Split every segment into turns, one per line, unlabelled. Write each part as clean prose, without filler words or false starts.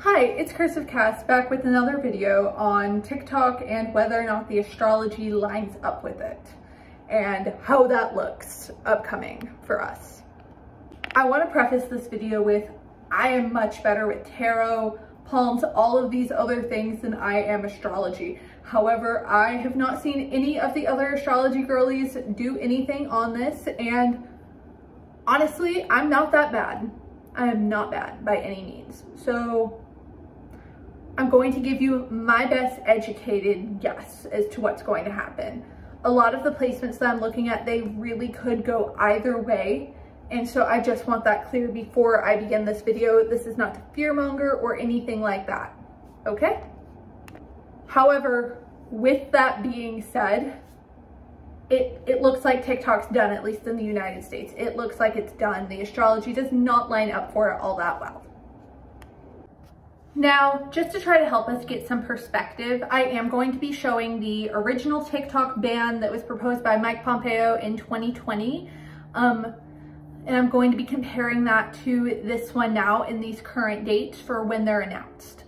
Hi, it's Cursive Cast back with another video on TikTok and whether or not the astrology lines up with it and how that looks upcoming for us. I want to preface this video with I am much better with tarot, palms, all of these other things than I am astrology. However, I have not seen any of the other astrology girlies do anything on this, and honestly, I'm not that bad. I am not bad by any means. So I'm going to give you my best educated guess as to what's going to happen. A lot of the placements that I'm looking at, they really could go either way. And so I just want that clear before I begin this video. This is not to fearmonger or anything like that, okay? However, with that being said, it looks like TikTok's done, at least in the United States. It looks like it's done. The astrology does not line up for it all that well. Now, just to try to help us get some perspective, I am going to be showing the original TikTok ban that was proposed by Mike Pompeo in 2020. And I'm going to be comparing that to this one now in these current dates for when they're announced.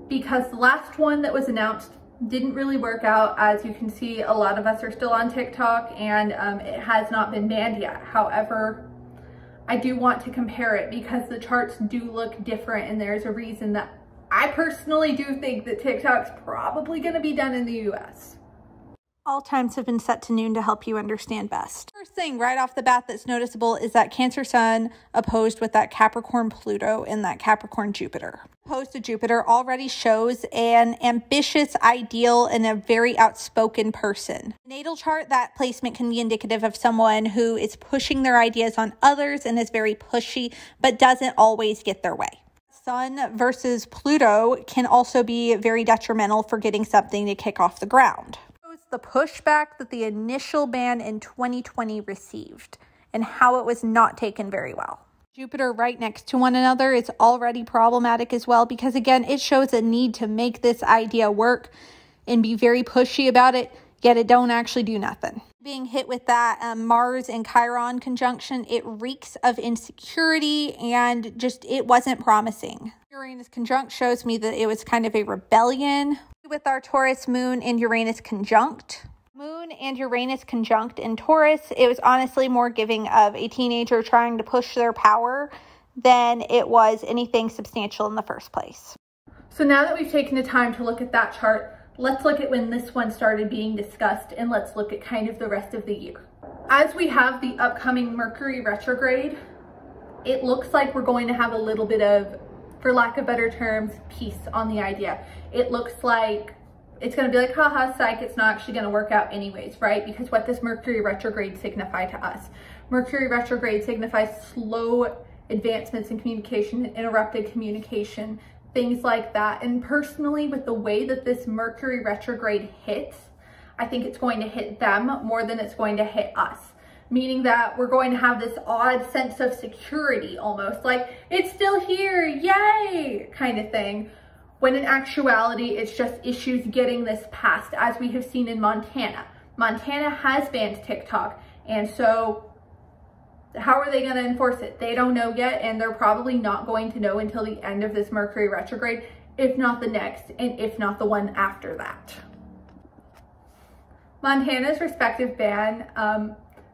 Because the last one that was announced didn't really work out. As you can see, a lot of us are still on TikTok and it has not been banned yet. However, I do want to compare it because the charts do look different, and there's a reason that I personally do think that TikTok's probably going to be done in the US.
All times have been set to noon to help you understand best. First thing right off the bat that's noticeable is that Cancer Sun opposed with that Capricorn Pluto and that Capricorn Jupiter. Opposed to Jupiter already shows an ambitious ideal and a very outspoken person. Natal chart, that placement can be indicative of someone who is pushing their ideas on others and is very pushy, but doesn't always get their way. Sun versus Pluto can also be very detrimental for getting something to kick off the ground. The pushback that the initial ban in 2020 received and how it was not taken very well. Jupiter right next to one another is already problematic as well, because again, it shows a need to make this idea work and be very pushy about it, yet it don't actually do nothing. Being hit with that Mars and Chiron conjunction, it reeks of insecurity and just it wasn't promising. Uranus conjunct shows me that it was kind of a rebellion. With our Taurus moon and Uranus conjunct. Moon and Uranus conjunct in Taurus, it was honestly more giving of a teenager trying to push their power than it was anything substantial in the first place.
So now that we've taken the time to look at that chart, let's look at when this one started being discussed, and let's look at kind of the rest of the year. As we have the upcoming Mercury retrograde, it looks like we're going to have a little bit of, for lack of better terms, peace on the idea. It looks like it's going to be like, haha, psych, it's not actually going to work out anyways, right? Because what does Mercury retrograde signify to us? Mercury retrograde signifies slow advancements in communication, interrupted communication, things like that. And personally, with the way that this Mercury retrograde hits, I think it's going to hit them more than it's going to hit us. Meaning that we're going to have this odd sense of security, almost like it's still here, yay, kind of thing. When in actuality, it's just issues getting this passed, as we have seen in Montana. Montana has banned TikTok, and so how are they going to enforce it? They don't know yet, and they're probably not going to know until the end of this Mercury retrograde, if not the next, and if not the one after that. Montana's respective ban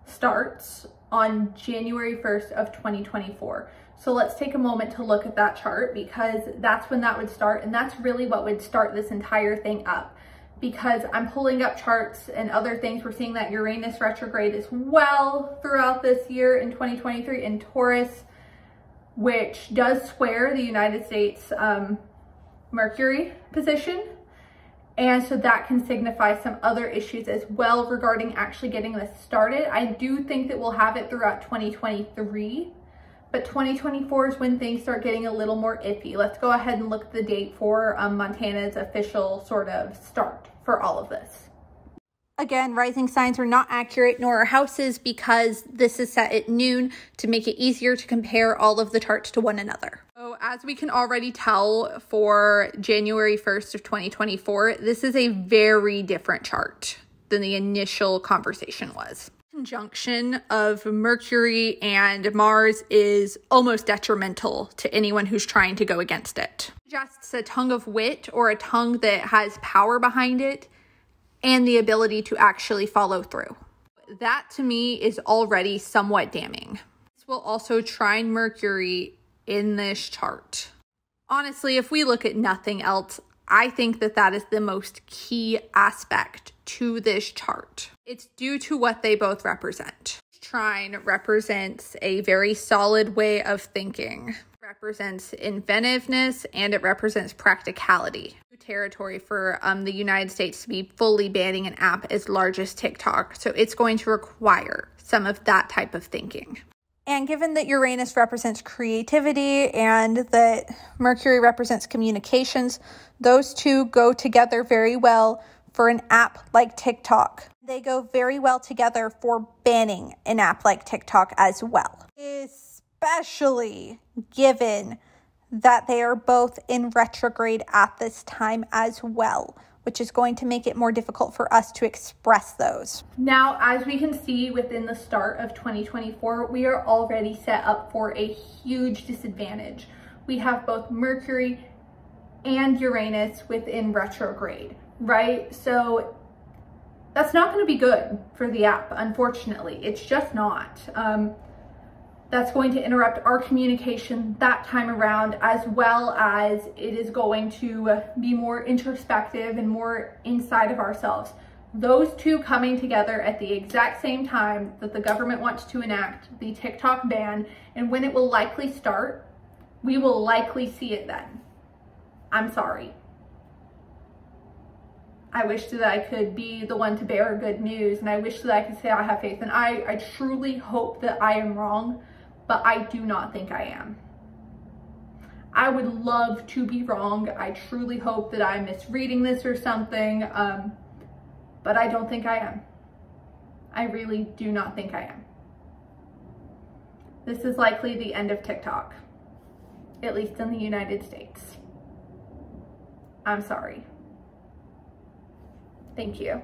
starts on January 1st of 2024. So let's take a moment to look at that chart, because that's when that would start, and that's really what would start this entire thing up. Because I'm pulling up charts and other things, we're seeing that Uranus retrograde as well throughout this year in 2023 in Taurus, which does square the United States Mercury position. And so that can signify some other issues as well regarding actually getting this started. I do think that we'll have it throughout 2023, but 2024 is when things start getting a little more iffy. Let's go ahead and look at the date for Montana's official sort of start for all of this.
Again, rising signs are not accurate, nor are houses, because this is set at noon to make it easier to compare all of the charts to one another. So as we can already tell for January 1st of 2024, this is a very different chart than the initial conversation was. conjunction of Mercury and Mars is almost detrimental to anyone who's trying to go against it. It suggests a tongue of wit, or a tongue that has power behind it and the ability to actually follow through. That to me is already somewhat damning. This will also trine Mercury in this chart. Honestly, if we look at nothing else, I think that that is the most key aspect to this chart. It's due to what they both represent. Trine represents a very solid way of thinking. It represents inventiveness, and it represents practicality. Territory for the United States to be fully banning an app as large as TikTok. So it's going to require some of that type of thinking. And given that Uranus represents creativity and that Mercury represents communications, those two go together very well for an app like TikTok. They go very well together for banning an app like TikTok as well, especially given that they are both in retrograde at this time as well, which is going to make it more difficult for us to express those.
Now, as we can see within the start of 2024, we are already set up for a huge disadvantage. We have both Mercury and Uranus within retrograde, right? So that's not going to be good for the app, unfortunately. It's just not. That's going to interrupt our communication that time around, as well as it is going to be more introspective and more inside of ourselves. Those two coming together at the exact same time that the government wants to enact the TikTok ban, and when it will likely start, we will likely see it then. I'm sorry. I wish that I could be the one to bear good news, and I wish that I could say I have faith, and I truly hope that I am wrong, but I do not think I am. I would love to be wrong. I truly hope that I'm misreading this or something, but I don't think I am. I really do not think I am. This is likely the end of TikTok, at least in the United States. I'm sorry. Thank you.